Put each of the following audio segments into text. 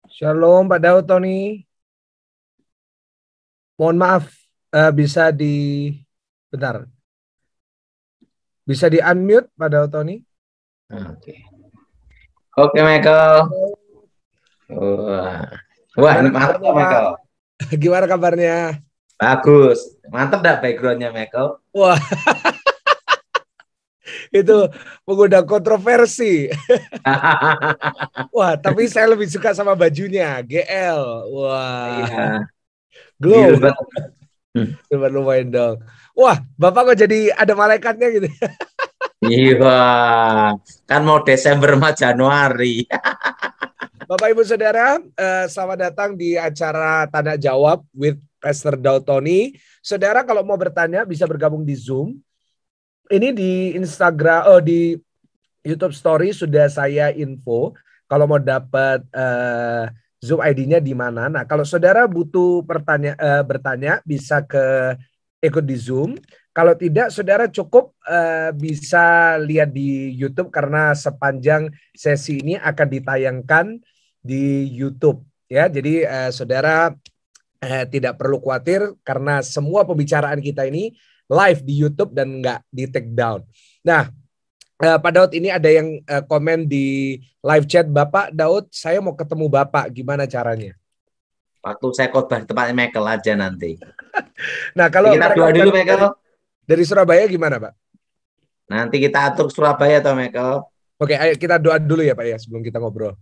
Shalom Pak Daud Tony. Mohon maaf, bisa bentar, bisa di unmute Pak Daud Tony? Oke, oke Michael. Wah, wah ini Gimana mantap kabarnya Pak? Michael. Gimana kabarnya? Bagus, mantap dah backgroundnya Michael. Wah, itu mengundang kontroversi. Wah, tapi saya lebih suka sama bajunya, GL. Wah, Iya, glow. Gilbert. Hmm. Lumayan dong. Wah, Bapak kok jadi ada malaikatnya gitu? Iya, kan mau Desember sama Januari. Bapak Ibu Saudara, selamat datang di acara Tanya Jawab with Pastor Daud Tony. Saudara kalau mau bertanya bisa bergabung di Zoom. Ini di Instagram, di YouTube Story sudah saya info. Kalau mau dapat Zoom ID-nya di mana. Nah, kalau saudara butuh bertanya bisa ikut di Zoom. Kalau tidak, saudara cukup bisa lihat di YouTube karena sepanjang sesi ini akan ditayangkan di YouTube. Ya, jadi saudara tidak perlu khawatir karena semua pembicaraan kita ini live di YouTube dan nggak di take down. Nah, Pak Daud, ini ada yang komen di live chat. Bapak Daud, saya mau ketemu Bapak. Gimana caranya? Waktu saya khotbah di tempatnya Michael aja nanti. Nah, Jadi kalau kita mereka doa udah dulu Michael. dari Surabaya gimana, Pak? Nanti kita atur Surabaya toh Michael. Oke, ayo kita doa dulu ya, Pak ya, sebelum kita ngobrol.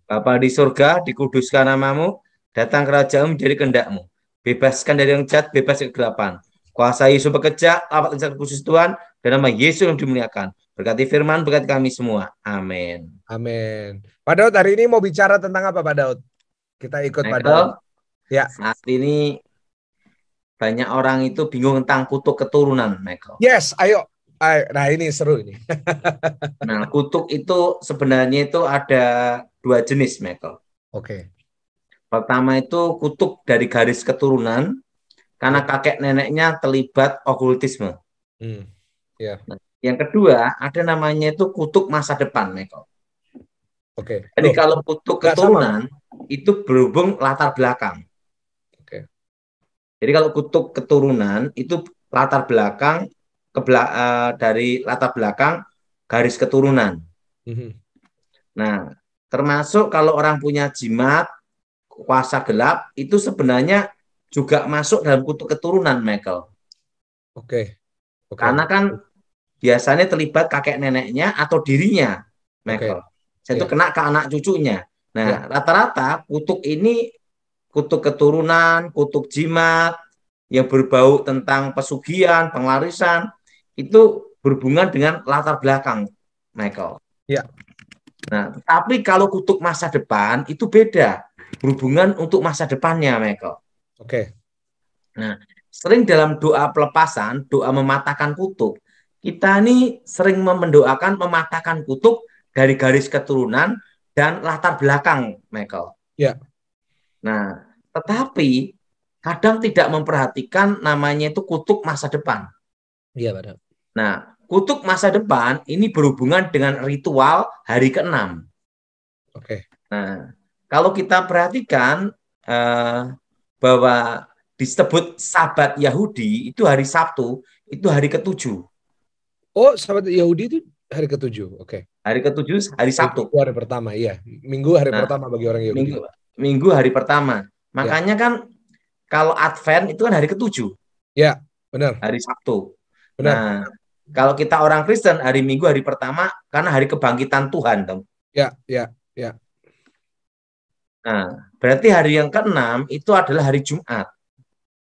Bapa di surga, dikuduskan namamu, datang kerajaan menjadi kehendakmu. Bebaskan dari yang jahat, bebas kegelapan. Kuasa Yesus bekerja, lawat lisan khusus Tuhan, dan nama Yesus yang dimuliakan. Berkati firman, berkati kami semua. Amin. Amin. Pak Daud, hari ini mau bicara tentang apa, Pak Daud? Kita ikut Pak Daud. Michael, Ya. saat ini banyak orang itu bingung tentang kutuk keturunan, Michael. Yes, ayo. Nah, ini seru ini. Nah, kutuk itu sebenarnya itu ada dua jenis, Michael. Oke. Pertama itu kutuk dari garis keturunan, karena Ya. kakek neneknya terlibat okultisme. Ya. Nah, yang kedua, ada namanya itu kutuk masa depan, Michael. Oke. Jadi Loh, kalau kutuk nggak sama, Pak? keturunan, itu berhubung latar belakang. Oke. Jadi kalau kutuk keturunan, itu latar belakang, dari latar belakang garis keturunan. Nah, termasuk kalau orang punya jimat, kuasa gelap, itu sebenarnya juga masuk dalam kutuk keturunan, Michael. Oke. Oke. Karena kan biasanya terlibat kakek neneknya atau dirinya, Oke. Michael. Saya itu Ya. kena ke anak cucunya. Ya. Nah, rata-rata kutuk ini, kutuk keturunan, kutuk jimat, yang berbau tentang pesugihan, penglarisan, itu berhubungan dengan latar belakang, Michael. Ya. Nah, tapi kalau kutuk masa depan, itu beda. Berhubungan untuk masa depannya, Michael. Oke. Nah, sering dalam doa pelepasan, doa mematahkan kutuk, kita ini sering mendoakan mematahkan kutuk dari garis keturunan dan latar belakang, Michael. Ya. Nah, tetapi kadang tidak memperhatikan namanya itu kutuk masa depan. Iya, Pak Daud. Nah, kutuk masa depan ini berhubungan dengan ritual hari ke-6. Oke. Nah, kalau kita perhatikan bahwa disebut Sabat Yahudi itu hari Sabtu, itu hari ke-7. Oh, sahabat Yahudi itu hari ke-7. Oke. Hari ke-7 hari Sabtu. Minggu hari pertama, iya. Minggu hari Nah, pertama bagi orang Yahudi. minggu hari pertama. Ya. Makanya kan kalau Advent itu kan hari ke-7, Ya, benar. hari Sabtu. Benar. Nah, kalau kita orang Kristen hari Minggu hari pertama karena hari kebangkitan Tuhan, dong. Ya, ya, ya. Nah, berarti hari yang ke-6 itu adalah hari Jumat.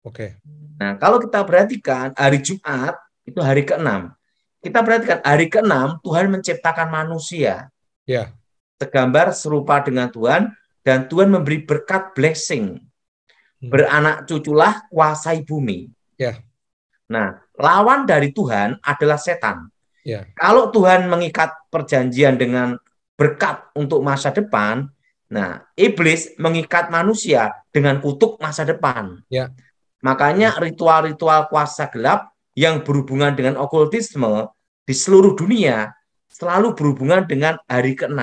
Oke. Nah, kalau kita perhatikan hari Jumat itu hari ke-6. Kita perhatikan hari ke-6 Tuhan menciptakan manusia. Ya. Tergambar serupa dengan Tuhan dan Tuhan memberi berkat blessing. Beranak cuculah kuasai bumi. Ya. Nah, lawan dari Tuhan adalah setan. Ya. Kalau Tuhan mengikat perjanjian dengan berkat untuk masa depan, nah, iblis mengikat manusia dengan kutuk masa depan. Ya. Makanya ritual-ritual kuasa gelap yang berhubungan dengan okultisme di seluruh dunia selalu berhubungan dengan hari ke-6.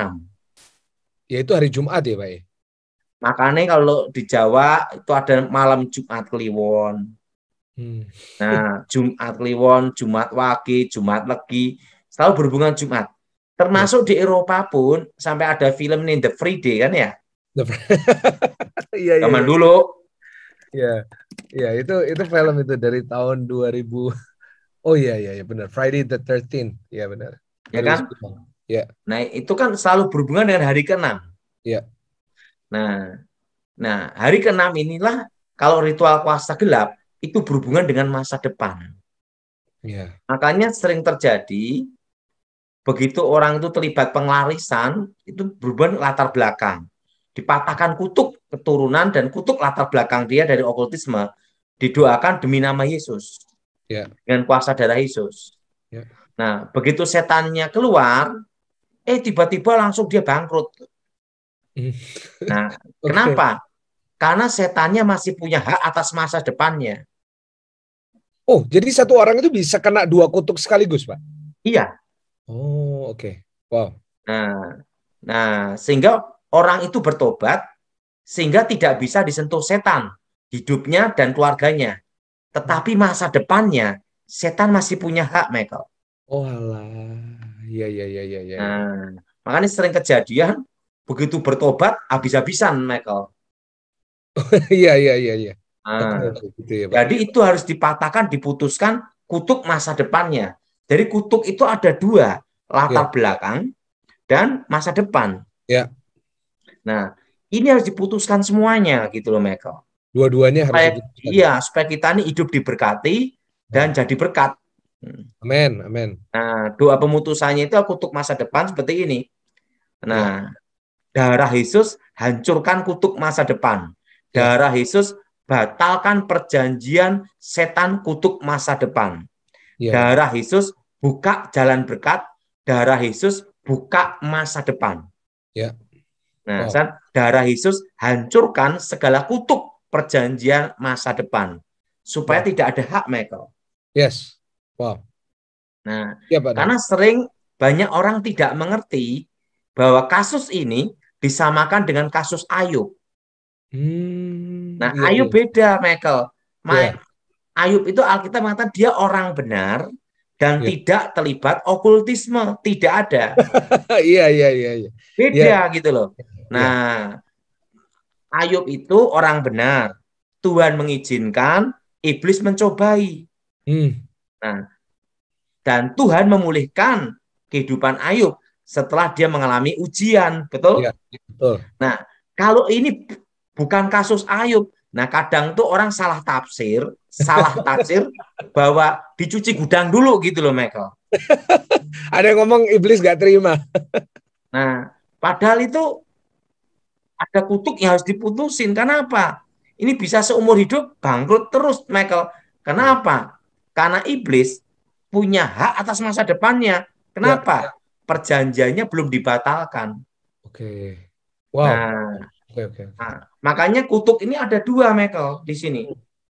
Ya, itu hari Jumat ya, Pak. Makanya kalau di Jawa itu ada malam Jumat Kliwon. Nah, Jumat Kliwon, Jumat Wage, Jumat Legi, selalu berhubungan Jumat. Termasuk di Eropa pun sampai ada film nih The Friday kan ya. Iya, iya, Zaman iya. dulu. Iya, iya, itu film itu dari tahun 2000. Oh iya, iya, iya, benar. Friday the 13th. Iya, benar. Ya kan? 2010. Iya, Nah, itu kan selalu berhubungan dengan hari ke-6. iya. Nah, hari ke-6 inilah kalau ritual puasa gelap itu berhubungan dengan masa depan. Iya. Makanya sering terjadi begitu orang itu terlibat penglarisan itu berhubungan latar belakang. Dipatahkan kutuk keturunan dan kutuk latar belakang dia dari okultisme. Didoakan demi nama Yesus. Iya. Dengan kuasa darah Yesus. Iya. Nah, begitu setannya keluar, tiba-tiba langsung dia bangkrut. Nah, Oke. kenapa? Karena setannya masih punya hak atas masa depannya. Oh, jadi satu orang itu bisa kena dua kutuk sekaligus, Pak? Iya. Oh, oke. Wow. Nah, sehingga orang itu bertobat sehingga tidak bisa disentuh setan, hidupnya dan keluarganya. Tetapi masa depannya, setan masih punya hak, Michael. Oh, alah. Iya, iya, iya, iya, iya. Nah, makanya sering kejadian begitu bertobat habis-habisan, Michael. Iya, iya, iya, iya. Oke, Nah, oke, gitu ya, Pak. jadi itu harus dipatahkan, diputuskan kutuk masa depannya. Jadi kutuk itu ada dua, Iya, latar belakang dan masa depan. iya. Nah, ini harus diputuskan semuanya gitu loh, Michael. Dua-duanya harus Supaya diputuskan. iya, supaya kita ini hidup diberkati dan Nah, jadi berkat. amin, amin. Nah, doa pemutusannya itu kutuk masa depan seperti ini. Iya, Nah, darah Yesus hancurkan kutuk masa depan. iya, Darah Yesus batalkan perjanjian setan kutuk masa depan. iya, iya. Darah Yesus buka jalan berkat. Darah Yesus buka masa depan. Iya. Nah, Wow. darah Yesus hancurkan segala kutuk perjanjian masa depan. Supaya Wow. tidak ada hak, Michael. Yes. Wow. Nah, Iya, Pak Dan. karena sering banyak orang tidak mengerti bahwa kasus ini disamakan dengan kasus Ayub. Nah, Iya, Ayub iya. beda, Michael. Iya, Ayub itu Alkitab mengatakan dia orang benar dan iya. tidak terlibat okultisme, tidak ada. Iya, iya, iya, iya. Iya, Beda gitu loh. iya. Nah, Ayub itu orang benar. Tuhan mengizinkan, iblis mencobai. Hmm. Nah, dan Tuhan memulihkan kehidupan Ayub setelah dia mengalami ujian, betul? Iya, betul. Nah, kalau ini bukan kasus Ayub, nah kadang tuh orang salah tafsir bahwa dicuci gudang dulu gitu loh, Michael. Ada yang ngomong iblis gak terima. Nah, padahal itu ada kutuk yang harus diputusin. Kenapa? Ini bisa seumur hidup bangkrut terus, Michael. Iya. Kenapa? Karena iblis punya hak atas masa depannya. Ya, Kenapa? Perjanjiannya belum dibatalkan. oke. Wow. Nah, Oke, oke, oke. makanya kutuk ini ada dua, Michael, di sini.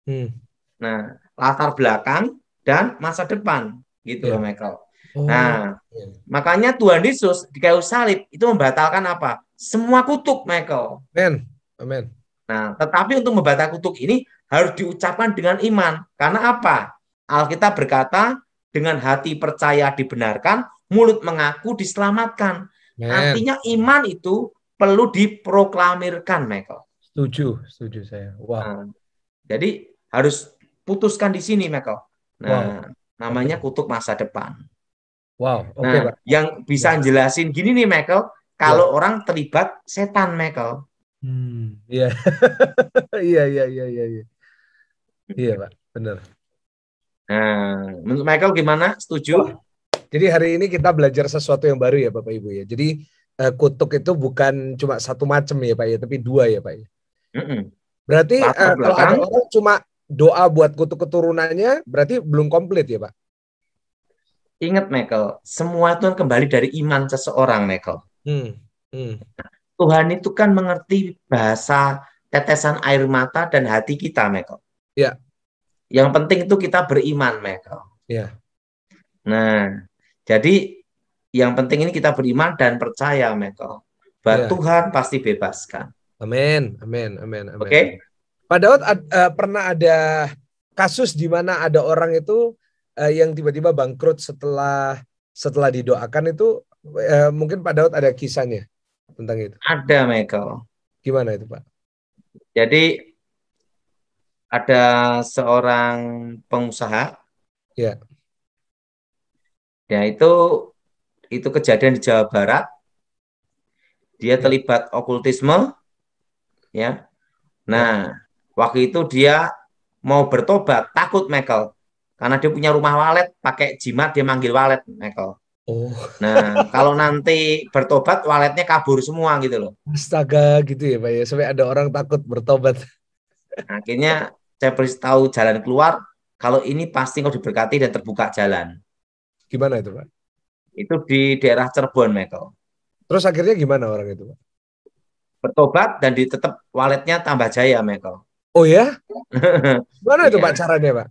Hmm. Nah, latar belakang dan masa depan, gitu loh, Ya. Michael. Oh. Nah, Iya. makanya Tuhan Yesus di kayu salib itu membatalkan apa? Semua kutuk, Michael. Amen. Amen. Nah, tetapi untuk membatalkan kutuk ini harus diucapkan dengan iman. Karena apa? Alkitab berkata, dengan hati percaya dibenarkan, mulut mengaku diselamatkan. Amen. Artinya iman itu perlu diproklamirkan, Michael. Setuju, setuju saya. Wow. Nah, jadi harus putuskan di sini, Michael. Wow. Nah, namanya Oke. kutuk masa depan. Wow. Oke, Nah, Pak. yang Ya. bisa jelasin gini nih, Michael, Ya. kalau orang terlibat setan, Michael. Iya. Iya, iya, iya, iya, iya. Iya, Pak. Benar. Nah, menurut Michael gimana? Wah, Setuju? jadi hari ini kita belajar sesuatu yang baru ya, Bapak Ibu ya. Jadi kutuk itu bukan cuma satu macam ya, Pak ya, tapi dua ya, Pak ya. Mm-mm. Berarti Latar kalau ada belakang, orang cuma doa buat kutuk keturunannya, berarti belum komplit ya, Pak? ingat Michael, semua itu kan kembali dari iman seseorang, Michael. Hmm. Hmm. Tuhan itu kan mengerti bahasa tetesan air mata dan hati kita, Michael. Ya, Yang penting itu kita beriman, Michael. ya. Nah, jadi yang penting ini kita beriman dan percaya, Michael. Bahwa Ya. Tuhan pasti bebaskan. Amin, amin, amin, amin. Oke? Pak Daud pernah ada kasus di mana ada orang itu yang tiba-tiba bangkrut setelah didoakan itu, mungkin Pak Daud ada kisahnya tentang itu. Ada, Michael. Gimana itu, Pak? Jadi ada seorang pengusaha, Ya, ya itu kejadian di Jawa Barat. Dia ya. terlibat okultisme, ya. Ya. Nah, waktu itu dia mau bertobat, takut Michael, karena dia punya rumah walet, pakai jimat dia manggil walet, Michael. Oh, Nah, kalau nanti bertobat, waletnya kabur semua gitu loh. astaga gitu ya, Pak ya. Sampai ada orang takut bertobat. Akhirnya saya beritahu jalan keluar, kalau ini pasti kau diberkati dan terbuka jalan. Gimana itu, Pak? Itu di daerah Cirebon, Michael. Terus akhirnya gimana orang itu, Pak? Bertobat dan tetap waletnya tambah jaya, Michael. Oh ya? Gimana itu, Pak, Iya, caranya, Pak?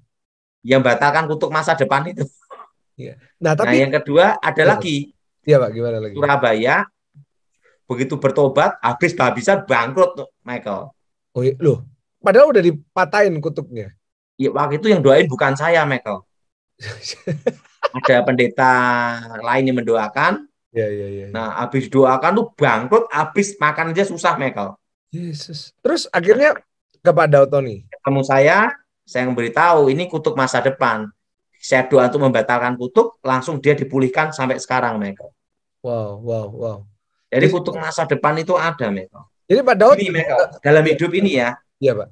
yang batalkan kutuk masa depan itu. Iya. Nah, Nah, tapi yang kedua ada ya, lagi iya, Pak, gimana lagi? Surabaya, begitu bertobat habis kehabisan bangkrut tuh, Michael. Oh iya, loh. Padahal udah dipatahin kutubnya. Ya, waktu itu yang doain bukan saya, Michael. Ada pendeta lain yang mendoakan. Ya, ya, ya, ya. Nah, habis doakan tuh bangkrut, habis makan aja susah, Michael. Yesus. Terus akhirnya ke Pak Daud Tony. Ketemu saya memberitahu ini kutuk masa depan. Saya doa untuk membatalkan kutuk, langsung dia dipulihkan sampai sekarang, Michael. Wow, wow, wow. Jadi Jadi, kutuk masa depan itu ada, Michael. jadi Pak Daud, Ini, Michael, dalam ya, hidup ini ya, ya, Pak.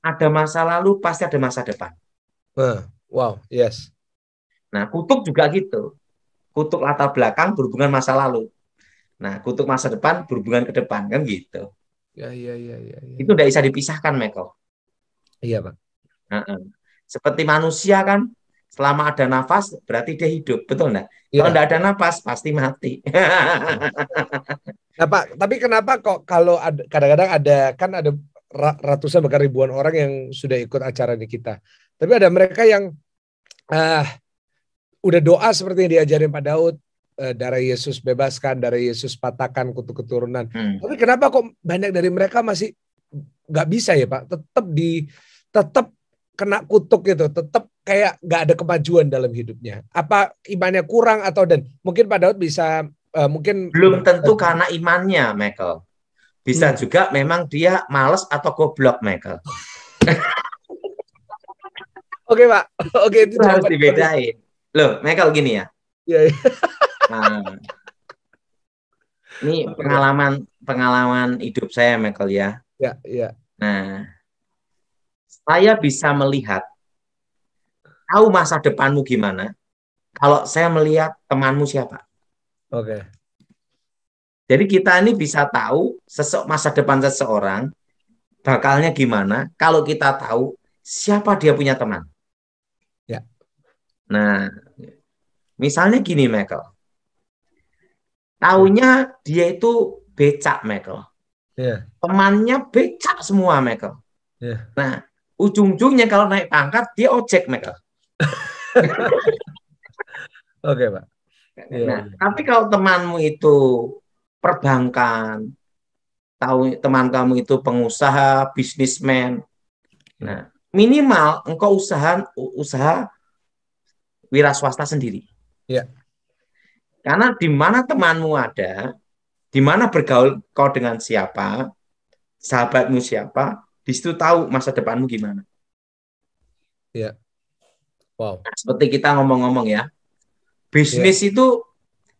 ada masa lalu, pasti ada masa depan. Wow, yes. Nah, kutuk juga gitu. Kutuk latar belakang berhubungan masa lalu. Nah, kutuk masa depan berhubungan ke depan, kan gitu. Ya, ya, ya, ya, ya. Itu tidak bisa dipisahkan, Michael. Iya, Pak. Nah, seperti manusia kan, selama ada nafas berarti dia hidup, betul enggak? Kalau Iya. enggak ada nafas pasti mati. Nah, Pak, tapi kenapa kok kalau kadang-kadang ada ratusan bahkan ribuan orang yang sudah ikut acara di kita. Tapi ada mereka yang uh, udah doa seperti yang diajarin Pak Daud, darah Yesus bebaskan, darah Yesus patahkan kutuk keturunan. Tapi kenapa kok banyak dari mereka masih nggak bisa ya, Pak? Tetap kena kutuk gitu, tetap kayak nggak ada kemajuan dalam hidupnya. Apa imannya kurang atau dan mungkin Pak Daud bisa mungkin Belum tentu karena imannya, Michael. Bisa juga memang dia males atau goblok, Michael. Oke, Pak. Oke, itu harus dibedain. Loh, Michael gini ya. Iya, iya. Nah, ini pengalaman hidup saya, Michael ya. Ya, ya. Nah, saya bisa melihat, tahu masa depanmu gimana, kalau saya melihat temanmu siapa. Oke. Jadi kita ini bisa tahu masa depan seseorang, bakalnya gimana, kalau kita tahu siapa dia punya teman. Ya. Nah, misalnya gini, Michael. Taunya dia itu becak, Michael. Ya. Temannya becak semua, Michael. Ya. Nah, ujung-ujungnya kalau naik pangkat, dia ojek, Michael. Oke, Pak. Nah, tapi kalau temanmu itu perbankan, tahu teman kamu itu pengusaha, bisnismen. Nah, minimal engkau usaha wira swasta sendiri. Ya. Karena di mana temanmu ada, di mana bergaul kau dengan siapa, sahabatmu siapa, di situ tahu masa depanmu gimana. Ya. Wow. Nah, seperti kita ngomong-ngomong ya, bisnis itu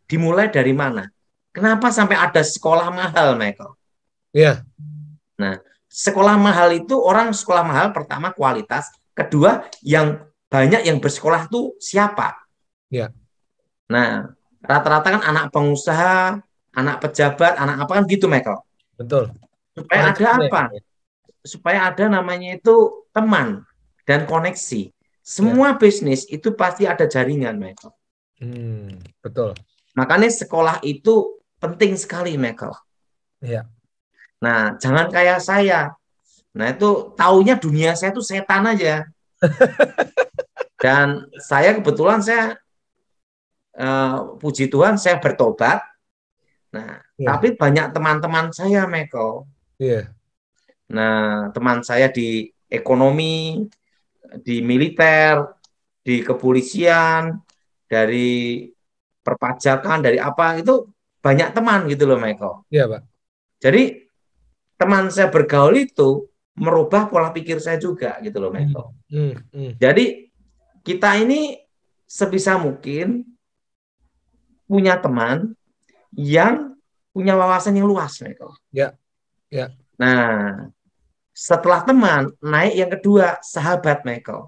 dimulai dari mana? Kenapa sampai ada sekolah mahal, Michael? Iya. Nah, sekolah mahal itu orang sekolah mahal pertama kualitas, kedua yang banyak yang bersekolah itu siapa? Iya. Nah, rata-rata kan anak pengusaha, anak pejabat, anak apa kan gitu, Michael. Betul. Supaya ada apa? Supaya ada namanya itu teman dan koneksi. Semua bisnis itu pasti ada jaringan, Michael. Betul. Makanya sekolah itu penting sekali, Michael. Iya. Nah, jangan kayak saya. Nah, itu taunya dunia saya itu setan aja. Dan saya kebetulan puji Tuhan saya bertobat. Nah, tapi banyak teman-teman saya, Michael, Iya. Nah, teman saya di ekonomi, di militer, di kepolisian, dari perpajakan, dari apa itu banyak teman gitu loh, Michael. Iya, Pak. Jadi teman saya bergaul itu merubah pola pikir saya juga gitu loh, Hmm, Michael. hmm, hmm, Jadi kita ini sebisa mungkin punya teman yang punya wawasan yang luas, Michael. ya, ya. Nah, setelah teman, naik yang kedua, sahabat, Michael.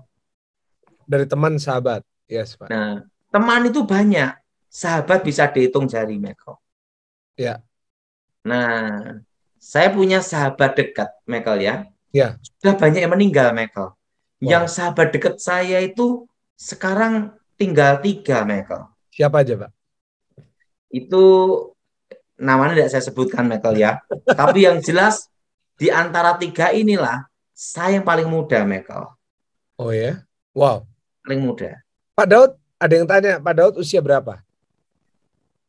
Dari teman sahabat. Yes, Pak. Nah, teman itu banyak. Sahabat bisa dihitung jari, Michael. Ya, Nah, saya punya sahabat dekat, Michael ya. ya. Sudah banyak yang meninggal, Michael. Yang Wow. sahabat dekat saya itu sekarang tinggal 3, Michael. Siapa aja, Pak? Itu namanya tidak saya sebutkan, Michael ya. Tapi yang jelas di antara 3 inilah saya yang paling muda, Michael. Oh ya. Wow. Paling muda. Pak Daud, ada yang tanya, Pak Daud usia berapa?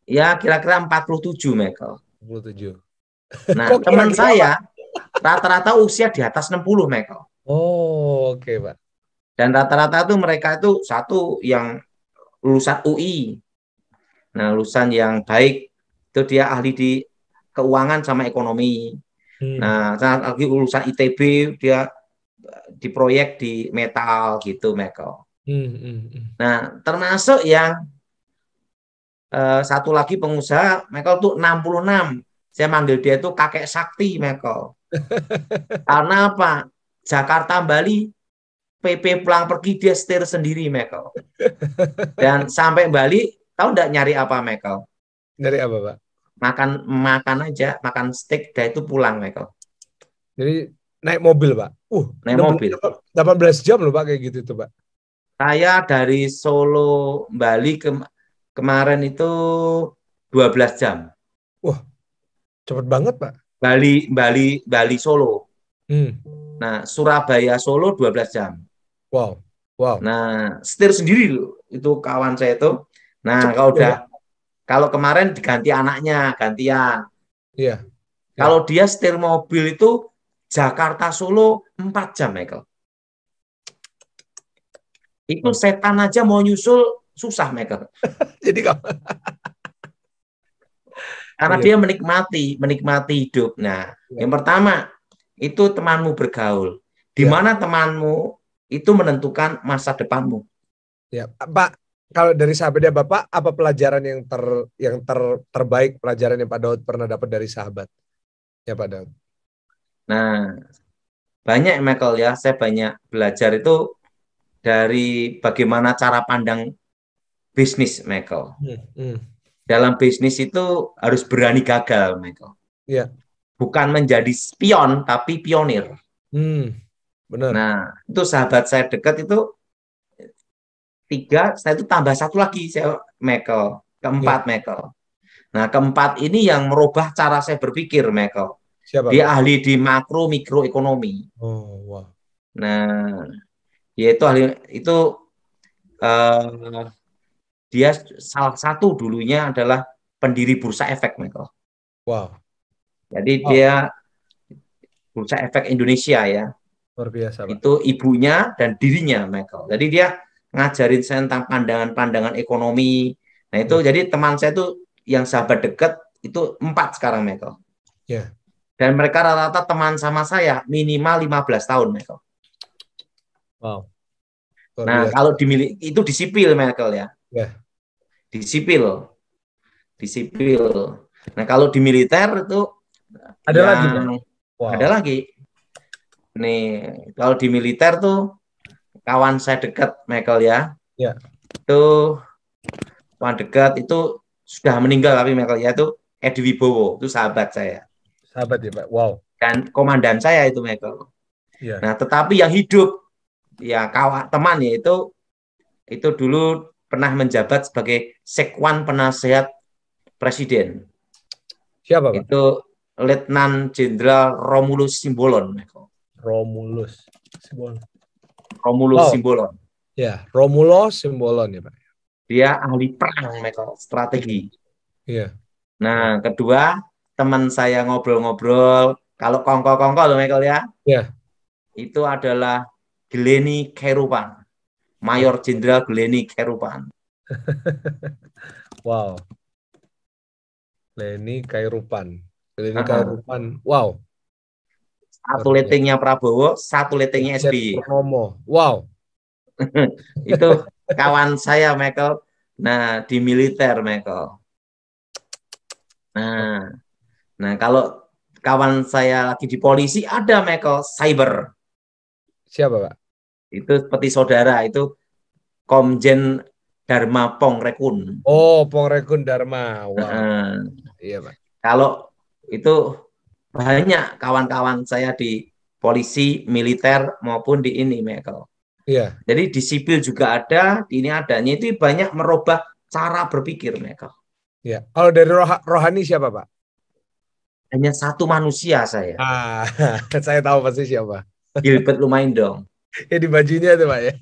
Ya, kira-kira 47, Michael. 27. Nah, Kok teman kira-kira, saya Pak? rata-rata usia di atas 60, Michael. Oh, oke, Pak. Dan rata-rata tuh mereka itu satu yang lulusan UI. Nah, lulusan yang baik itu dia ahli di keuangan sama ekonomi. Hmm, Nah, lagi lulusan ITB dia di proyek di metal gitu, Michael. hmm, hmm, hmm. Nah, termasuk yang satu lagi pengusaha, Michael tuh 66. Saya manggil dia itu kakek sakti, Michael. Karena apa? Jakarta Bali PP pulang pergi dia setir sendiri, Michael. Dan sampai Bali, tahu nggak nyari apa, Michael? Dari apa, Pak? Makan makan aja, makan steak, dah itu pulang, Michael. Jadi naik mobil, Pak. Naik mobil. 18 jam loh, Pak, kayak gitu tuh, Pak. Saya dari Solo Bali kemarin itu 12 jam. Wah, cepet banget, Pak. Bali Solo. Hmm. Nah, Surabaya Solo 12 jam. Wow, wow. Nah, setir sendiri loh, itu kawan saya itu. Nah, Cepet loh, Pak. kalau kemarin diganti anaknya, gantian. Iya, Kalau iya. dia setir mobil itu Jakarta Solo 4 jam, Michael. Itu Wow. setan aja mau nyusul susah, Michael. Jadi kamu. Karena Iya, dia menikmati hidup. Nah, iya, yang pertama itu temanmu bergaul. Di iya, mana temanmu itu menentukan masa depanmu. iya. Pak, kalau dari sahabatnya Bapak, apa pelajaran terbaik pelajaran yang Pak Daud pernah dapat dari sahabat? Ya, Pak Daud. Nah, banyak Michael ya, saya banyak belajar itu dari bagaimana cara pandang bisnis, Michael. Hmm, hmm. Dalam bisnis itu harus berani gagal, Michael. Iya. Bukan menjadi spion, tapi pionir. Hmm, benar. Nah, itu sahabat saya dekat itu 3, saya itu tambah 1 lagi, saya Michael. Iya. Keempat, Michael. Nah, keempat ini yang merubah cara saya berpikir, Michael. Siapa, Pak? Dia ahli di makro mikroekonomi. Oh, wow. Nah, yaitu ahli itu eh, dia salah satu dulunya adalah pendiri Bursa Efek, Michael. Wow. Jadi Wow. dia Bursa Efek Indonesia ya. Luar biasa, Pak. Itu ibunya dan dirinya, Michael. Jadi dia ngajarin saya tentang pandangan-pandangan ekonomi. Nah itu Iya. jadi teman saya itu yang sahabat dekat itu 4 sekarang, Michael. Iya. Dan mereka rata-rata teman sama saya minimal 15 tahun, Michael. Wow. Luar Nah, biasa. kalau itu di sipil, Michael ya. Ya. Di sipil, di sipil. Nah, kalau di militer itu Ada lagi, Pak? yang ada Wow. lagi. Nih, kalau di militer tuh kawan saya dekat, Michael ya. Ya. Itu kawan dekat itu sudah meninggal tapi Michael ya itu Edi Wibowo, itu sahabat saya. Sahabat ya, Pak. Wow. Dan komandan saya itu Michael. Ya. Nah, tetapi yang hidup ya kawan teman ya itu dulu pernah menjabat sebagai Sekwan Penasehat Presiden. Siapa, Pak? Itu Letnan Jenderal Romulus Simbolon. Romulus Simbolon. Romulus Wow. Simbolon. Ya, Romulo Simbolon ya, Pak. Dia ahli perang, Michael, strategi. Iya. Wow. Nah, kedua, teman saya ngobrol-ngobrol, Kalau kongko-kongko loh Michael ya. Ya. Itu adalah Glennie Kairupan. Mayor Jenderal Glennie Kairupan. Wow. Leni Kairupan. Leni Kairupan. Wow. Satu letingnya Prabowo, satu letingnya SBY. Purnomo. Wow. Itu kawan saya Michael. Nah, di militer Michael. Nah, kalau kawan saya lagi di polisi ada Michael Cyber. Siapa, Pak? Itu seperti saudara, itu Komjen Dharma Pongrekun. Oh, Pongrekun Dharma. Wow. Iya, Pak. Kalau itu banyak kawan-kawan saya di polisi, militer maupun di ini Michael. Iya. Jadi di sipil juga ada, di ini adanya itu banyak merubah cara berpikir Michael. Iya. Kalau dari rohani siapa, Pak? Hanya satu manusia saya. Saya tahu pasti siapa. Gilbert Lumaindong. Ya di bajunya tuh, Pak ya.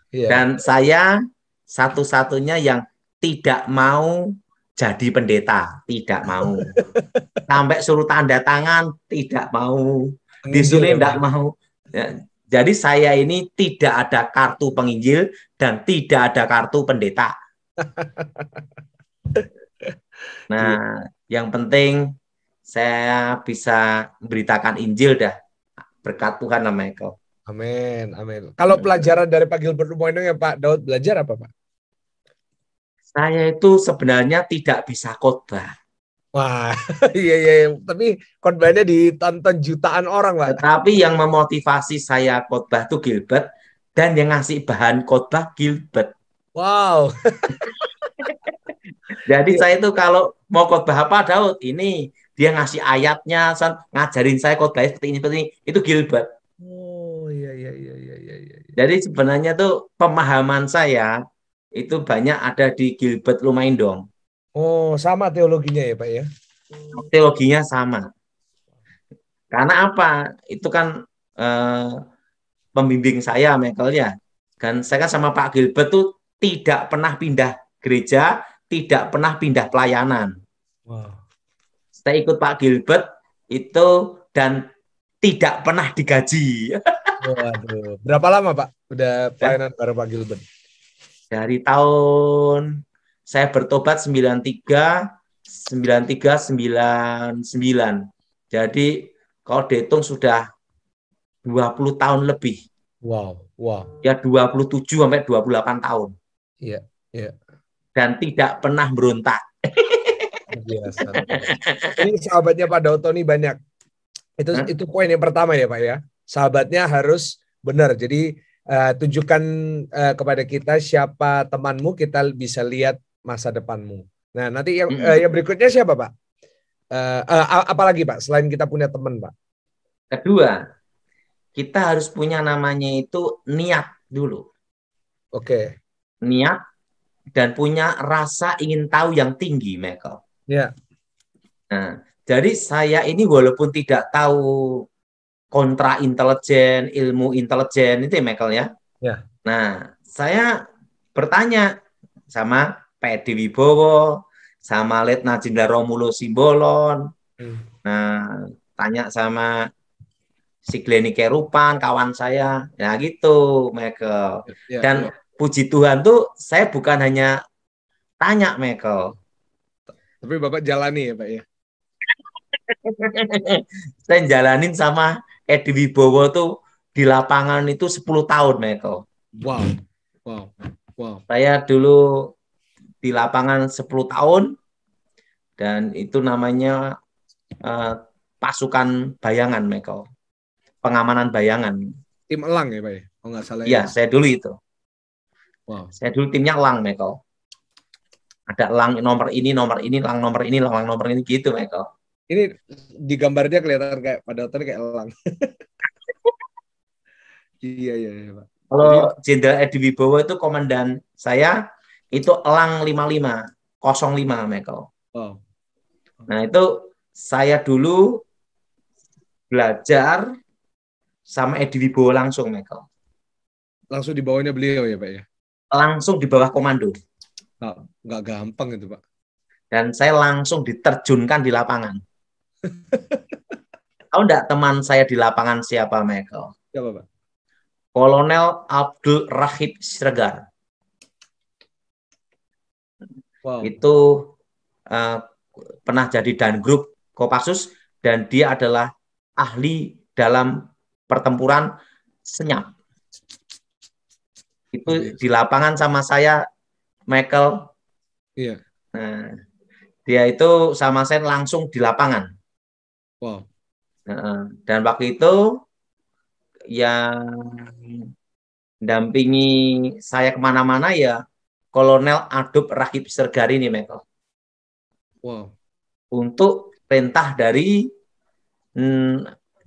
Iya. Dan saya satu-satunya yang tidak mau jadi pendeta, tidak mau. Sampai suruh tanda tangan, tidak mau. Disuruh tidak mau. Ya. Jadi saya ini tidak ada kartu penginjil dan tidak ada kartu pendeta. Nah, yang penting saya bisa beritakan Injil dah. Berkat Tuhan namanya Michael. Amin, amin. Kalau pelajaran dari Pak Gilbert Lumaindong ya Pak Daud belajar apa Pak? Saya itu sebenarnya tidak bisa khotbah. Wah, iya. Tapi khotbahnya ditonton jutaan orang Pak. Tetapi yang memotivasi saya khotbah itu Gilbert dan yang ngasih bahan khotbah Gilbert. Wow. Jadi saya itu kalau mau khotbah apa Daud, ini dia ngasih ayatnya, ngajarin saya khotbah seperti ini, itu Gilbert. Oh iya. Jadi sebenarnya tuh pemahaman saya itu banyak ada di Gilbert Lumaindong. Oh, sama teologinya ya, Pak ya? Teologinya sama. Karena apa? Itu kan pembimbing saya, Michael ya. Dan saya kan sama Pak Gilbert tuh tidak pernah pindah gereja, tidak pernah pindah pelayanan. Wow. Saya ikut Pak Gilbert itu dan tidak pernah digaji. Waduh. Berapa lama Pak udah pelayanan bareng Pak Gilbert? Dari tahun saya bertobat 93, 99. Jadi kalau dihitung sudah 20 tahun lebih. Wow. Ya 27 sampai 28 tahun. Iya. Dan tidak pernah berontak. Biasa. Ini sahabatnya Pak Daud Tony banyak. Itu poin yang pertama ya Pak ya. Sahabatnya harus benar. Jadi tunjukkan kepada kita siapa temanmu, kita bisa lihat masa depanmu. Nah, nanti yang berikutnya siapa, Pak? Apalagi, Pak, selain kita punya teman, Pak? Kedua, kita harus punya namanya itu niat dulu. Oke. Niat dan punya rasa ingin tahu yang tinggi, Michael. Ya. Nah, jadi saya ini walaupun tidak tahu kontra intelijen, ilmu intelijen itu ya, Michael ya. Ya. Nah, saya bertanya sama Pak Edi Wibowo, sama Letnan Jenderal Romulo Simbolon. Nah, tanya sama si Glennie Kairupan, kawan saya. Nah, gitu, Michael. Dan puji Tuhan tuh saya bukan hanya tanya, Michael. Tapi Bapak jalani ya, Pak ya? Saya jalanin sama Edi Wibowo tuh di lapangan itu 10 tahun, Michael. Wow. Saya dulu di lapangan 10 tahun dan itu namanya pasukan bayangan, Michael. Pengamanan bayangan. Tim elang ya, Pak ya? Oh, nggak salah. Iya, saya dulu itu. Wow. Saya dulu timnya elang, Michael. Ada elang nomor ini, elang nomor ini gitu, Michael. Ini di gambarnya kelihatan kayak pada otaknya kayak elang. Iya, Pak. Kalau Jenderal Edi Wibowo itu komandan saya itu elang 5505, Michael. Wow. Nah, itu saya dulu belajar sama Edi Wibowo langsung, Michael. Langsung di bawahnya beliau ya, Pak ya? Langsung di bawah komando. Nggak gampang itu, Pak. Dan saya langsung diterjunkan di lapangan. Tahu enggak teman saya di lapangan siapa, Michael? Siapa, Pak? Kolonel Abdul Rahib Siregar. Wow. Itu pernah jadi Dangrup Kopassus dan dia adalah ahli dalam pertempuran senyap. Itu di lapangan sama saya, Michael. Iya. Nah, dia itu sama saya langsung di lapangan. Wow. Dan waktu itu yang dampingi saya kemana-mana ya Kolonel Adub Rahib Sergari nih, Michael. Wow. Untuk perintah dari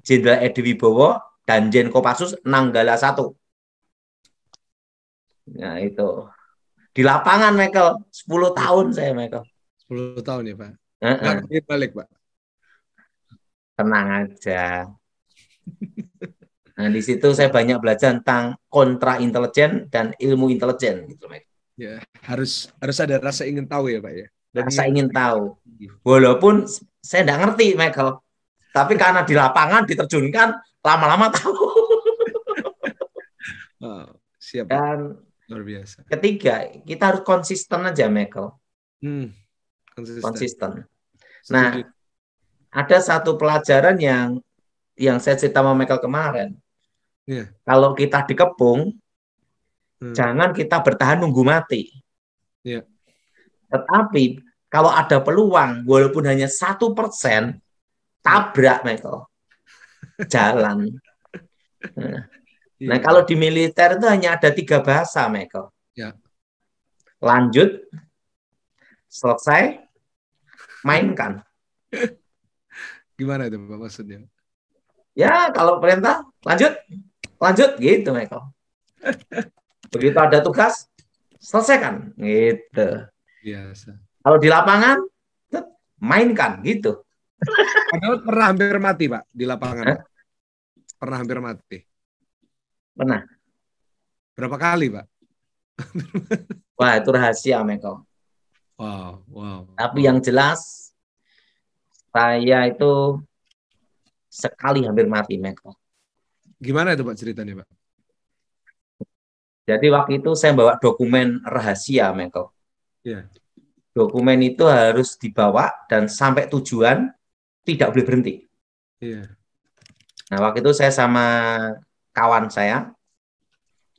Jenderal Edi Wibowo dan Jen Kopassus Nanggala 1. Nah itu di lapangan, Michael. 10 tahun saya, Michael. 10 tahun ya, Pak. Nggak balik, Pak. Tenang aja. Nah, di situ saya banyak belajar tentang kontra intelijen dan ilmu intelijen gitu, Michael. Ya, harus ada rasa ingin tahu ya, Pak ya. Dan rasa ingin tahu. Walaupun saya nggak ngerti, Michael. Tapi karena di lapangan diterjunkan, lama-lama tahu. Oh, siap. Dan luar biasa. Ketiga, kita harus konsisten aja, Michael. Konsisten. Nah, ada satu pelajaran yang saya cerita sama Michael kemarin. Yeah. Kalau kita dikepung, jangan kita bertahan nunggu mati. Yeah. Tetapi kalau ada peluang, walaupun hanya 1%, tabrak, Michael. Jalan. Nah, kalau di militer itu hanya ada 3 bahasa, Michael. Yeah. Lanjut, selesai, mainkan. Gimana itu, Pak, maksudnya? Ya, kalau perintah, lanjut, gitu, Michael. Begitu ada tugas, selesaikan, gitu. Biasa. Kalau di lapangan, mainkan, gitu. Padahal pernah hampir mati, Pak, di lapangan. Pak. Pernah hampir mati. Pernah. Berapa kali, Pak? Wah, itu rahasia, Michael. Wow. Tapi yang jelas, saya itu sekali hampir mati, Michael. Gimana itu, Pak, ceritanya, Pak? Jadi waktu itu saya bawa dokumen rahasia, Michael. Yeah. Dokumen itu harus dibawa dan sampai tujuan tidak boleh berhenti. Yeah. Nah, waktu itu saya sama kawan saya,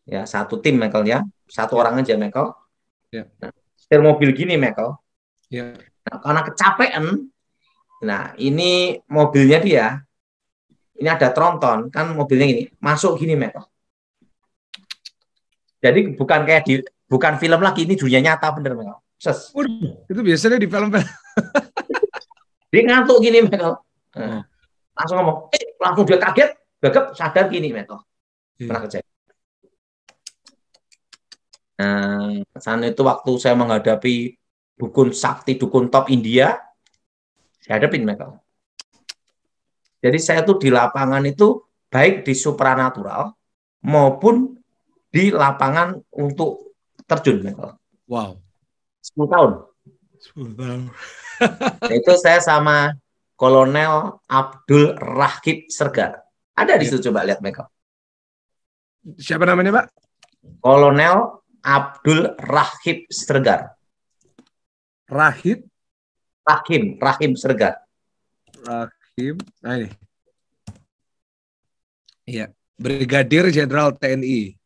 ya satu tim, Michael ya, satu orang aja, Michael. Yeah. Nah, setir mobil gini, Michael. Yeah. Nah, karena kecapean, nah ini mobilnya dia, ini ada tronton, kan mobilnya ini masuk gini, Michael. Jadi bukan film lagi, ini dunia nyata bener, Michael. Itu biasanya di film-film. Dia ngantuk gini, Michael. Nah, langsung ngomong, langsung dia kaget, gagap, sadar gini, Michael. Pernah kejadian. Nah, sana itu waktu saya menghadapi dukun sakti, dukun top India, saya hadapin, Michael. Jadi saya tuh di lapangan itu baik di supranatural maupun di lapangan untuk terjun, Michael. Wow. 10 tahun. 10 tahun. Itu saya sama Kolonel Abdul Rahib Sergar. Ada di situ, coba lihat, Michael. Siapa namanya, Pak? Kolonel Abdul Rahib Sergar. Rahim Sergar. Rahim. Nah, ini. Iya, Brigadir Jenderal TNI.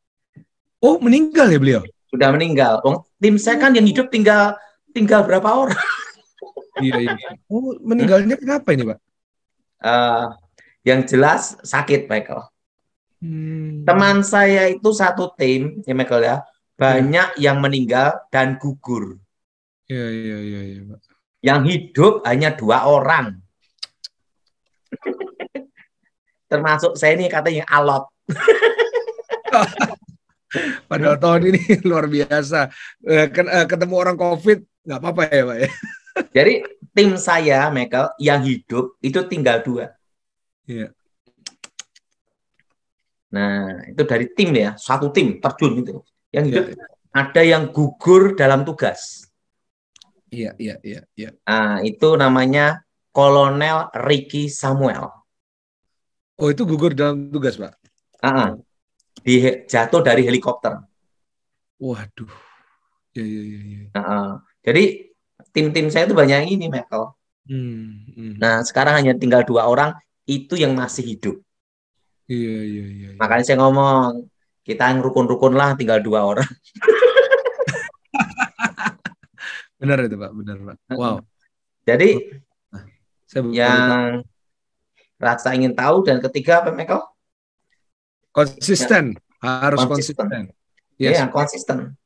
Oh, meninggal ya beliau? Sudah meninggal. Tim saya kan yang hidup tinggal berapa orang? Iya. Oh, meninggalnya kenapa ini, Pak? Yang jelas sakit, Michael. Teman saya itu satu tim, ya Michael ya, banyak yang meninggal dan gugur. Iya, Pak. Yang hidup hanya 2 orang. Termasuk saya ini katanya alot. Padahal tahun ini luar biasa. Ketemu orang COVID, nggak apa-apa ya, Pak ya. Jadi tim saya, Michael, yang hidup itu tinggal 2. Iya. Nah, itu dari tim ya, satu tim terjun itu. Yang hidup ada yang gugur dalam tugas. Iya. Nah, itu namanya Kolonel Ricky Samuel. Oh, itu gugur dalam tugas, Pak? Jatuh dari helikopter. Waduh. Ya. Jadi tim-tim saya itu banyak yang ini, Michael. Nah, sekarang hanya tinggal 2 orang itu yang masih hidup. Iya. Makanya saya ngomong, kita yang rukun-rukun lah, tinggal 2 orang. Benar itu, Pak. Benar, Pak. Wow. Jadi saya yang rasa ingin tahu, dan ketiga apa, Michael? Konsisten. Harus konsisten. Yes. Iya, konsisten.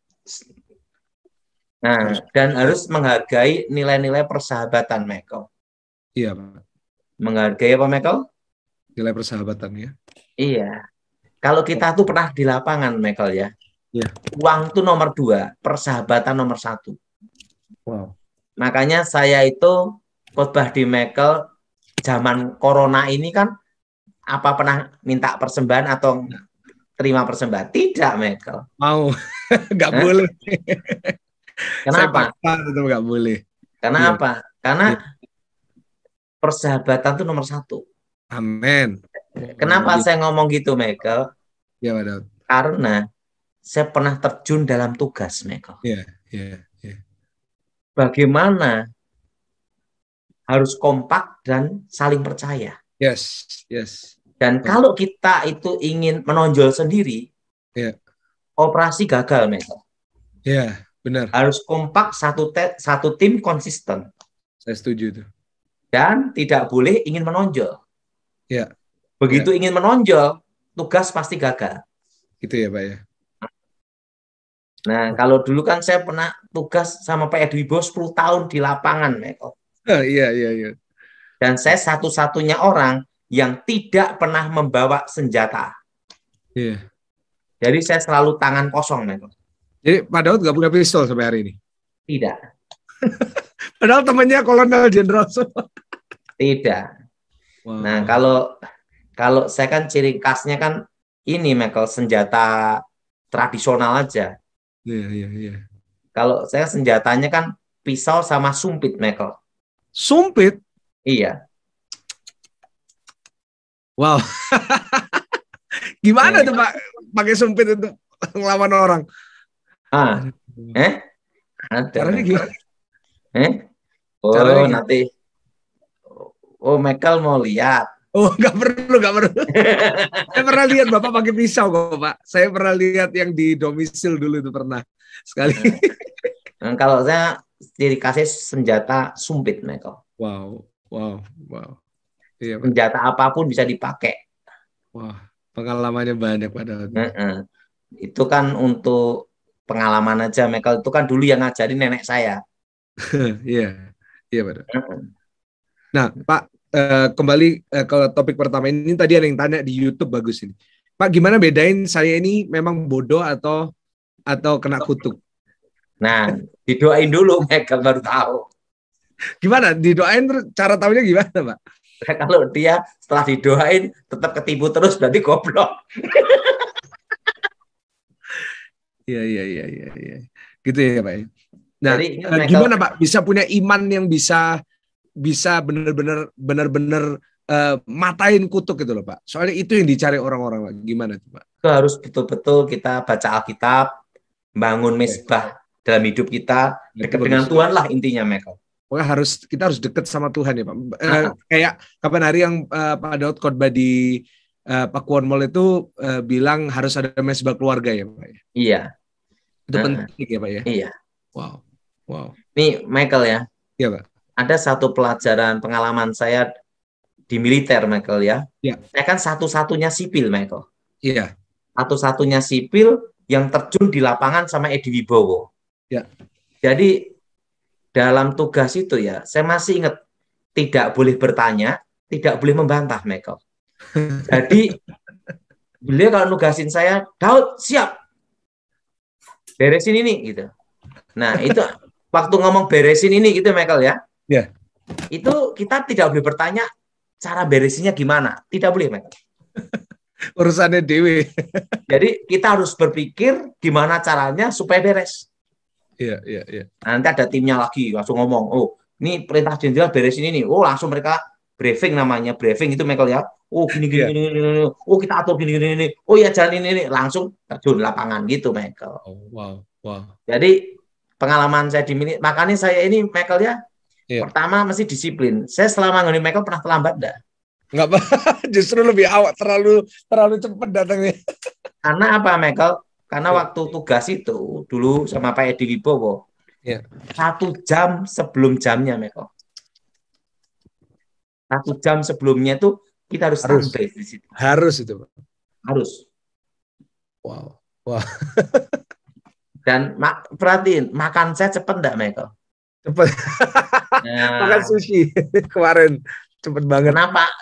Nah, dan harus menghargai nilai-nilai persahabatan, Michael. Iya, Pak. Menghargai apa, Michael? Nilai persahabatan, ya. Iya. Kalau kita tuh pernah di lapangan, Michael, ya. Iya. Uang tuh nomor 2, persahabatan nomor 1. Wow. Makanya saya itu khotbah di Michael zaman corona ini kan, apa pernah minta persembahan atau terima persembahan? Tidak, Michael. Mau. Nggak boleh. Kenapa? Itu nggak boleh. Karena apa? Karena persahabatan itu nomor 1. Amin. Kenapa saya ngomong gitu, Michael? Ya, Pak. Karena saya pernah terjun dalam tugas, Michael. Iya. Bagaimana harus kompak dan saling percaya. Yes. Dan kalau kita itu ingin menonjol sendiri, operasi gagal, Michael. Iya, benar. Harus kompak, satu tim konsisten. Saya setuju itu. Dan tidak boleh ingin menonjol. Iya. Begitu ingin menonjol, tugas pasti gagal. Gitu ya, Pak, ya. Nah, kalau dulu kan saya pernah tugas sama Pak Edwibo 10 tahun di lapangan, Michael. Iya. Dan saya satu-satunya orang yang tidak pernah membawa senjata. Iya. Jadi saya selalu tangan kosong, Michael. Jadi Pak Daud nggak punya pistol sampai hari ini? Tidak. Padahal temannya Kolonel Jenderal. Tidak. Wow. Nah, kalau saya kan ciri khasnya kan ini, Michael, senjata tradisional aja. Iya. Kalau saya senjatanya kan pisau sama sumpit, Michael. Sumpit? Iya. Wow. Gimana tuh, Pak, pakai sumpit untuk ngelawan orang? Ada. Caranya gimana? Caranya nanti. Michael mau lihat. Nggak perlu. Saya pernah lihat Bapak pakai pisau kok, Pak. Saya pernah lihat yang di domisil dulu itu pernah sekali. Kalau saya ciri khasnya senjata sumpit, Michael. Wow. Iya, senjata apapun bisa dipakai. Wah, pengalamannya banyak pada. Itu kan untuk pengalaman aja, Michael. Itu kan dulu yang ngajarin nenek saya. Iya, Pak. Nah, Pak, kembali ke topik pertama ini. Tadi ada yang tanya di YouTube, bagus ini. Pak, gimana bedain saya ini memang bodoh atau kena kutuk? Nah, didoain dulu, Michael, baru tahu. Gimana? Didoain terus cara tahunya gimana, Pak? Kalau dia setelah didoain tetap ketipu terus, berarti goblok. Iya. Gitu ya, Pak. Nah, jadi, gimana Pak bisa punya iman yang bisa benar-benar matain kutuk gitu loh, Pak? Soalnya itu yang dicari orang-orang, Pak. Gimana tuh, Pak? Itu harus betul-betul kita baca Alkitab, bangun mesbah dalam hidup kita, dekat dengan Tuhan lah intinya, Michael. Pokoknya kita harus dekat sama Tuhan ya, Pak. Kayak kapan hari yang Pak Daud khotbah di Pakuwon Mall itu bilang harus ada mesbah keluarga ya, Pak. Iya. Itu penting ya, Pak ya. Iya. Wow. Nih, Michael ya. Iya, Pak. Ada satu pelajaran pengalaman saya di militer, Michael ya. Iya. Saya kan satu-satunya sipil, Michael. Iya. Satu-satunya sipil yang terjun di lapangan sama Edi Wibowo. Iya. Jadi dalam tugas itu ya, saya masih ingat tidak boleh bertanya, tidak boleh membantah, Michael. Jadi beliau kalau nugasin saya, Daud siap, beresin ini gitu. Nah itu waktu ngomong beresin ini gitu, Michael ya. Iya. Itu kita tidak boleh bertanya cara beresinnya gimana, tidak boleh, Michael. Urusannya dewe. Jadi kita harus berpikir gimana caranya supaya beres. Iya. Nanti ada timnya lagi langsung ngomong, ini perintah jenderal beresin ini. Langsung mereka briefing namanya, briefing itu, Michael ya. Oh gini gini, Iya. gini, gini, gini. Oh kita atur gini gini, gini. Oh ya jalan ini langsung terjun lapangan gitu Michael. Oh, wow, wow. Jadi pengalaman saya di mini, makanya saya ini Michael ya, Iya. pertama mesti disiplin. Saya selama ngoni Michael pernah terlambat enggak? Nggak apa, justru lebih awal, terlalu cepat datangnya. Karena apa Michael? Karena Iya. waktu tugas itu dulu sama Pak Edi Wibowo, Iya. 1 jam sebelum jamnya Michael. 1 jam sebelumnya itu kita harus Harus, standby di situ. harus itu, Pak. Harus. Wow, wow. Dan perhatiin, makan saya cepet enggak Michael? Cepet. Makan Nah, sushi kemarin, cepet banget.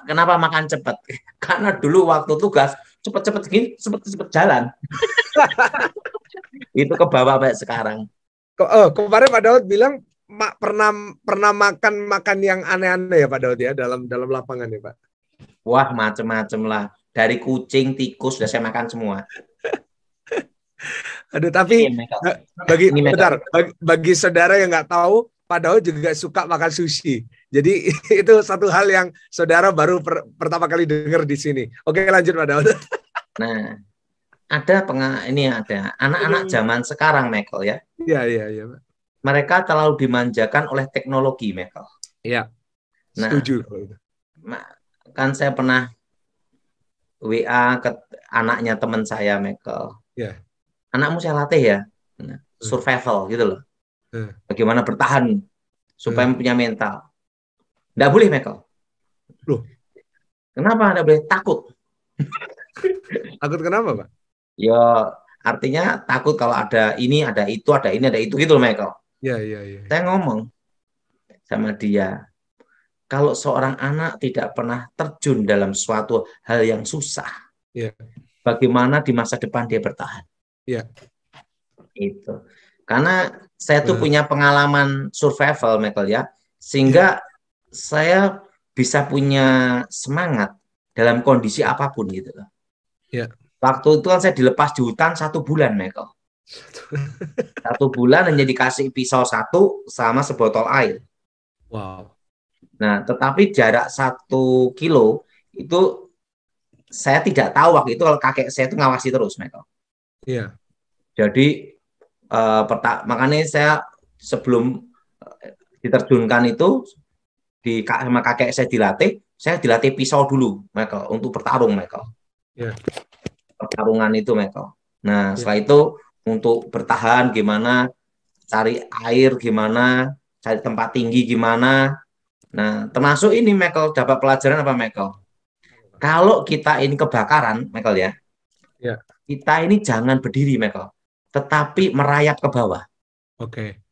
kenapa makan cepet? Karena dulu waktu tugas cepet-cepet gini, cepet-cepet jalan. Itu ke bawah sampai sekarang. Oh, kemarin Pak Daud bilang pernah pernah makan yang aneh-aneh ya Pak Daud ya dalam lapangan ya Pak. Wah, macem-macem lah. Dari kucing, tikus, sudah saya makan semua. Aduh, tapi Ini, Michael. bagi Ini, Michael. bentar, bagi saudara yang nggak tahu, Pak Daud juga suka makan sushi. Jadi itu satu hal yang saudara baru pertama kali dengar di sini. Oke, lanjut Pak Daud. Nah, ini ada anak-anak zaman sekarang, Michael ya. Iya, iya, iya, Pak. Mereka terlalu dimanjakan oleh teknologi, Michael. Iya. Nah, Setuju. kan saya pernah WA ke anaknya teman saya, Michael. Iya. Anakmu saya latih ya, survival gitu loh. Bagaimana bertahan supaya punya mental. Nggak boleh, Michael. Loh. Kenapa nggak boleh? Takut. Takut kenapa, Pak? Ya, artinya takut kalau ada ini, ada itu, ada ini, ada itu gitu loh, Michael. Iya, iya, iya. Saya ngomong sama dia, kalau seorang anak tidak pernah terjun dalam suatu hal yang susah, Iya. bagaimana di masa depan dia bertahan? Iya. Itu. Karena saya tuh punya pengalaman survival, Michael ya, sehingga saya bisa punya semangat dalam kondisi apapun gitu loh. Iya. Waktu itu kan saya dilepas di hutan 1 bulan, Michael. 1 bulan hanya dikasih pisau 1 sama sebotol air. Wow. Nah, tetapi jarak 1 kilo itu saya tidak tahu waktu itu kalau kakek saya itu ngawasi terus, Michael. Iya. Jadi makanya saya sebelum diterjunkan itu sama kakek saya dilatih pisau dulu, Michael, untuk bertarung, Michael. Iya. Pertarungan itu, Michael. Nah, setelah itu untuk bertahan gimana, cari air gimana, cari tempat tinggi gimana. Nah, termasuk ini, Michael, dapat pelajaran apa, Michael? Kalau kita ini kebakaran, Michael ya, kita ini jangan berdiri, Michael, tetapi merayap ke bawah. Oke.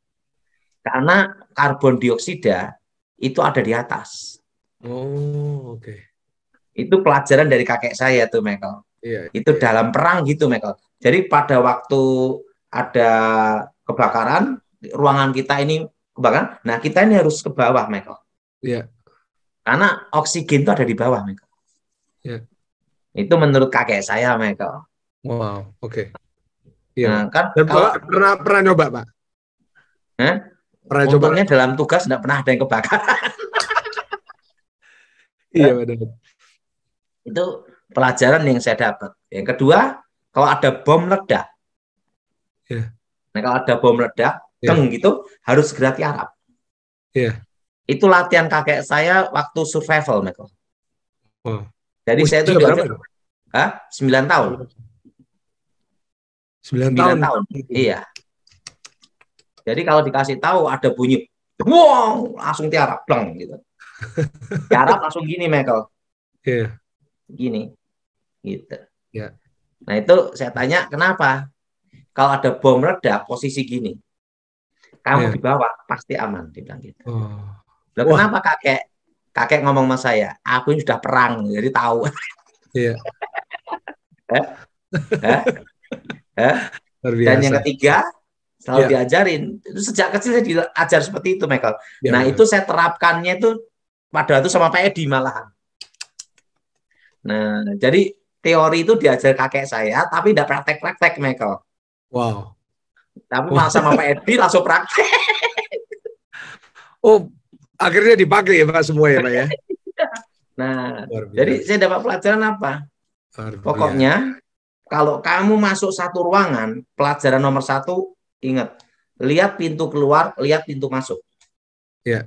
Karena karbon dioksida itu ada di atas. Oh, oke. Itu pelajaran dari kakek saya tuh, Michael. Iya. Itu dalam perang gitu, Michael. Jadi pada waktu ada kebakaran, ruangan kita ini kebakaran, nah kita ini harus ke bawah, Michael. Iya. Karena oksigen itu ada di bawah, Michael. Iya. Itu menurut kakek saya, Michael. Wow, oke. Iya. Nah, kan Dan kalau pernah nyoba, Pak? Pernah untungnya coba dalam tugas tidak pernah ada yang kebakaran. Iya, benar. Itu pelajaran yang saya dapat. Yang kedua, kalau ada bom meledak. Nah, kalau ada bom meledak, gitu, harus segera tiarap. Itu latihan kakek saya waktu survival, Michael. Jadi saya itu diajar 9 tahun. 9 tahun. Iya. Jadi kalau dikasih tahu ada bunyi, wow, langsung tiarap, bleng gitu. Tiarap langsung gini, Michael. Iya. Gini, gitu. Iya. Nah itu saya tanya kenapa? Kalau ada bom meledak posisi gini, kamu di bawah pasti aman, dia bilang gitu. Loh, kenapa kakek? Kakek ngomong sama saya, aku ini sudah perang, jadi tahu. Iya. Dan yang ketiga, selalu diajarin, itu sejak kecil saya diajar seperti itu, Michael. Nah itu saya terapkannya itu pada waktu sama Pak Edi malahan. Nah jadi teori itu diajar kakek saya, tapi tidak praktek-praktek, Michael. Wow. Tapi malah sama Pak Edi langsung praktek. Oh, akhirnya dipakai ya Pak semua ya Pak ya? Nah, jadi saya dapat pelajaran apa? Pokoknya kalau kamu masuk satu ruangan, pelajaran nomor satu, ingat, lihat pintu keluar, lihat pintu masuk. Ya.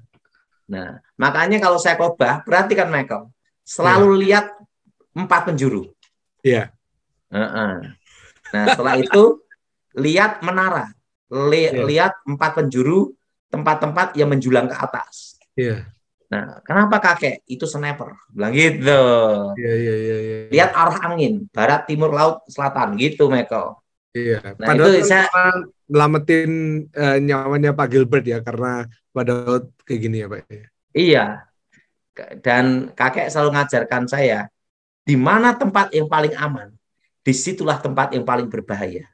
Nah, makanya kalau saya khotbah, perhatikan Michael, selalu lihat 4 penjuru. Iya. Nah, setelah itu lihat menara, lihat 4 penjuru, tempat-tempat yang menjulang ke atas. Iya. Nah, kenapa kakek? Itu sniper, bilang gitu. Iya. Lihat arah angin, barat, timur, laut, selatan, gitu, Michael. Iya. Nah, Padahal itu saya nyelamatin nyawanya Pak Gilbert ya, karena pada kayak gini ya Pak. Iya. Dan kakek selalu ngajarkan saya, di mana tempat yang paling aman, disitulah tempat yang paling berbahaya.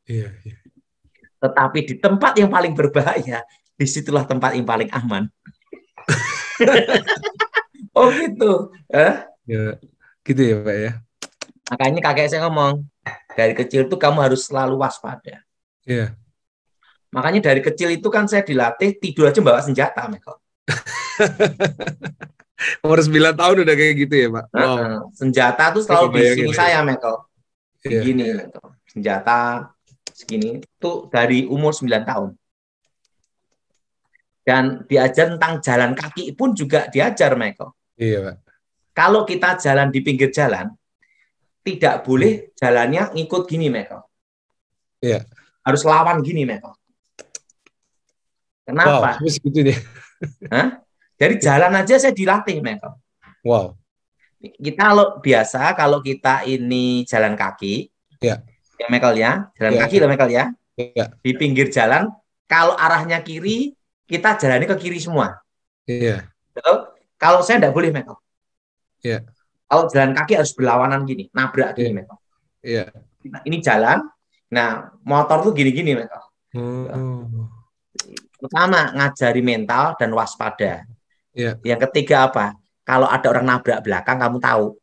Iya. Tetapi di tempat yang paling berbahaya, disitulah tempat yang paling aman. Oh gitu. Ya, gitu ya Pak ya. Makanya kakek saya ngomong, dari kecil itu kamu harus selalu waspada. Iya. Makanya dari kecil itu kan saya dilatih tidur aja bawa senjata, Michael. Umur 9 tahun udah kayak gitu ya Pak. Wow. Senjata tuh selalu di sini saya, Michael. Begini, Michael. Senjata segini. Itu dari umur 9 tahun. Dan diajar tentang jalan kaki pun juga diajar, Michael. Iya Pak. Kalau kita jalan di pinggir jalan, tidak boleh jalannya ngikut gini, Michael. Iya. Harus lawan gini, Michael. Kenapa? Wow, gitu nih. Jadi jalan aja saya dilatih, Michael. Wow. Kita kalau kita ini jalan kaki, ya Michael ya, jalan kaki loh Michael ya. Di pinggir jalan, kalau arahnya kiri, kita jalani ke kiri semua. Iya. Betul? Kalau saya tidak boleh, Michael. Iya. Kalau jalan kaki harus berlawanan gini, nabrak gini, Michael. Iya. Ini jalan, nah motor tuh gini-gini, Michael. Pertama, ngajari mental dan waspada. Iya. Yang ketiga apa? Kalau ada orang nabrak belakang, kamu tahu.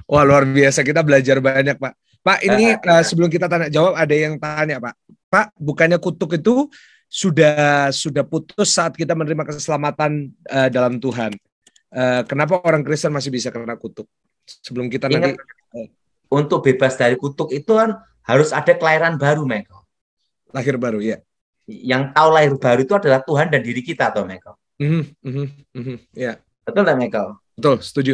Wah, luar biasa. Kita belajar banyak, Pak. Pak, ini sebelum kita tanya jawab, ada yang tanya, Pak. Pak, bukannya kutuk itu sudah putus saat kita menerima keselamatan dalam Tuhan. Kenapa orang Kristen masih bisa kena kutuk? Sebelum kita Ingat, nanti... Untuk bebas dari kutuk itu kan harus ada kelahiran baru, Michael. Lahir baru, ya. Yang tahu lahir baru itu adalah Tuhan dan diri kita, toh, Michael. Ya. Betul nggak, Michael? Betul, setuju.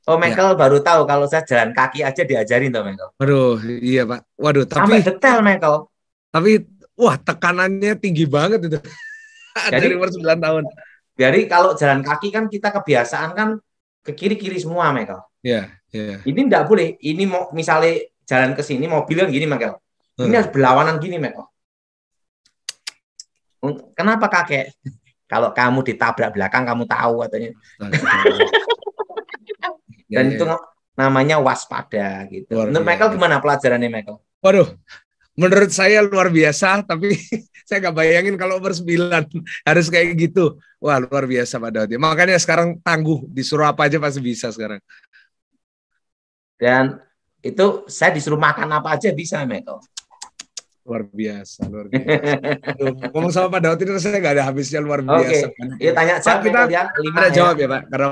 Oh, Michael baru tahu kalau saya jalan kaki aja diajarin, toh, Michael. Aduh, iya, Pak. Waduh, sampai detail, Michael. Tapi, wah, tekanannya tinggi banget itu. Dari umur 9 tahun. Jadi kalau jalan kaki kan kita kebiasaan kan ke kiri-kiri semua, Michael. Iya. Ini enggak boleh. Ini mau misalnya jalan ke sini mobil kan gini, Michael. Ini harus berlawanan gini, Michael. Kenapa kakek? Kalau kamu ditabrak belakang, kamu tahu katanya. Dan itu namanya waspada gitu. Menurut Michael gimana pelajarannya, Michael? Waduh, menurut saya luar biasa, tapi saya nggak bayangin kalau umur 9 harus kayak gitu. Wah, luar biasa Pak Daud. Makanya sekarang tangguh, disuruh apa aja pasti bisa sekarang. Dan itu saya disuruh makan apa aja bisa, Michael. Luar biasa. Aduh, ngomong sama Pak Daud ini saya nggak ada habisnya, luar biasa. Oke, ya tanya jawab, kita ya, 5 ada jawab ya Pak. Karena